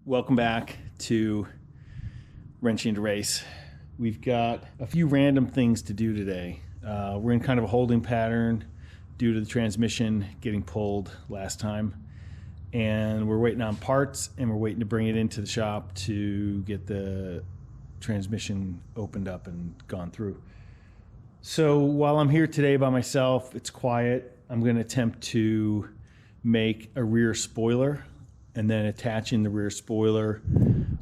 Welcome back to Wrenching to Race. We've got a few random things to do today. We're in kind of a holding pattern due to the transmission getting pulled last time. And we're waiting on parts, and we're waiting to bring it into the shop to get the transmission opened up and gone through. So while I'm here today by myself, it's quiet. I'm going to attempt to make a rear spoiler, and then attaching the rear spoiler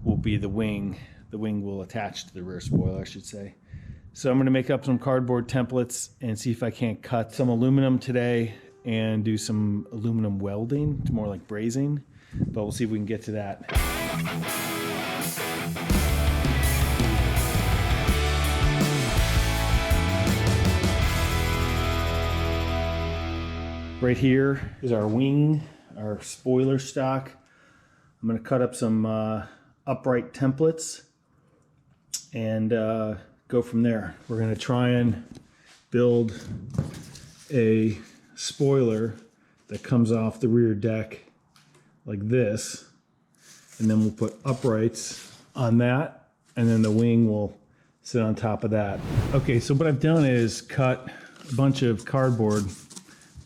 will be the wing. The wing will attach to the rear spoiler, I should say. So I'm going to make up some cardboard templates and see if I can't cut some aluminum today and do some aluminum welding, more like brazing, but we'll see if we can get to that. Right here is our wing, our spoiler stock. I'm going to cut up some upright templates and go from there. We're going to try and build a spoiler that comes off the rear deck like this, and then we'll put uprights on that, and then the wing will sit on top of that. Okay, so what I've done is cut a bunch of cardboard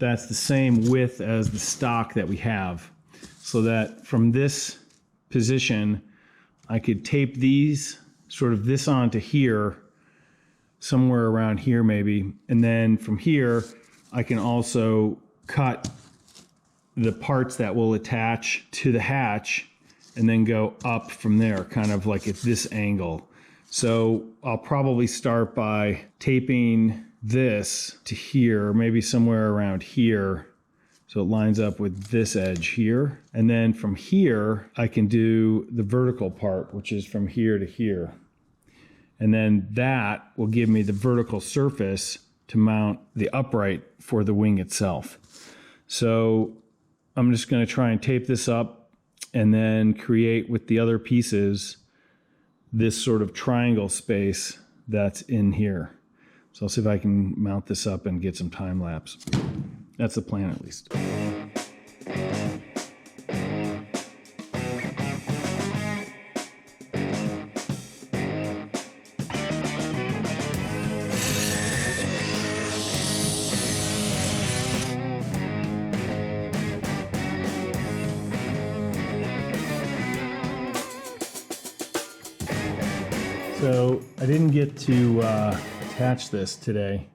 that's the same width as the stock that we have, so that from this position I could tape these, sort of this onto here, somewhere around here maybe, and then from here I can also cut the parts that will attach to the hatch and then go up from there, kind of like at this angle. So I'll probably start by taping this to here, maybe somewhere around here, so it lines up with this edge here. And then from here, I can do the vertical part, which is from here to here. And then that will give me the vertical surface to mount the upright for the wing itself. So I'm just going to try and tape this up and then create with the other pieces this sort of triangle space that's in here. So I'll see if I can mount this up and get some time lapse. That's the plan, at least. So I didn't get to attach this today,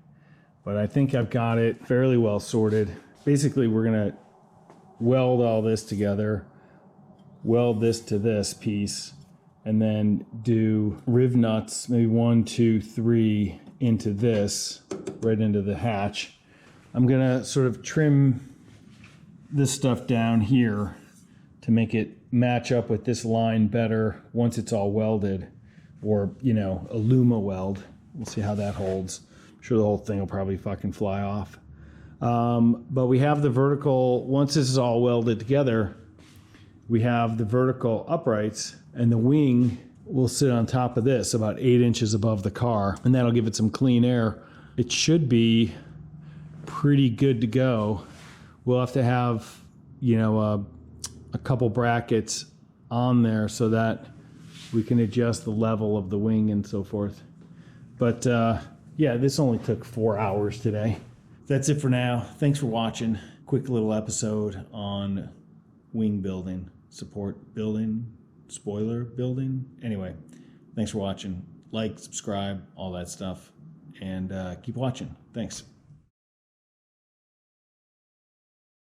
but I think I've got it fairly well sorted. Basically, we're gonna weld all this together, weld this to this piece, and then do riv nuts, maybe 1, 2, 3 into this, right into the hatch. I'm gonna sort of trim this stuff down here to make it match up with this line better once it's all welded, or, you know, a Luma weld. We'll see how that holds. I'm sure the whole thing will probably fucking fly off. But we have the vertical, once this is all welded together, we have the vertical uprights, and the wing will sit on top of this about 8 inches above the car, and that'll give it some clean air. It should be pretty good to go. We'll have to have, you know, a couple brackets on there so that we can adjust the level of the wing and so forth. But yeah, this only took 4 hours today. That's it for now. Thanks for watching. Quick little episode on wing building, support building, spoiler building. Anyway, thanks for watching. Like, subscribe, all that stuff, and keep watching. Thanks.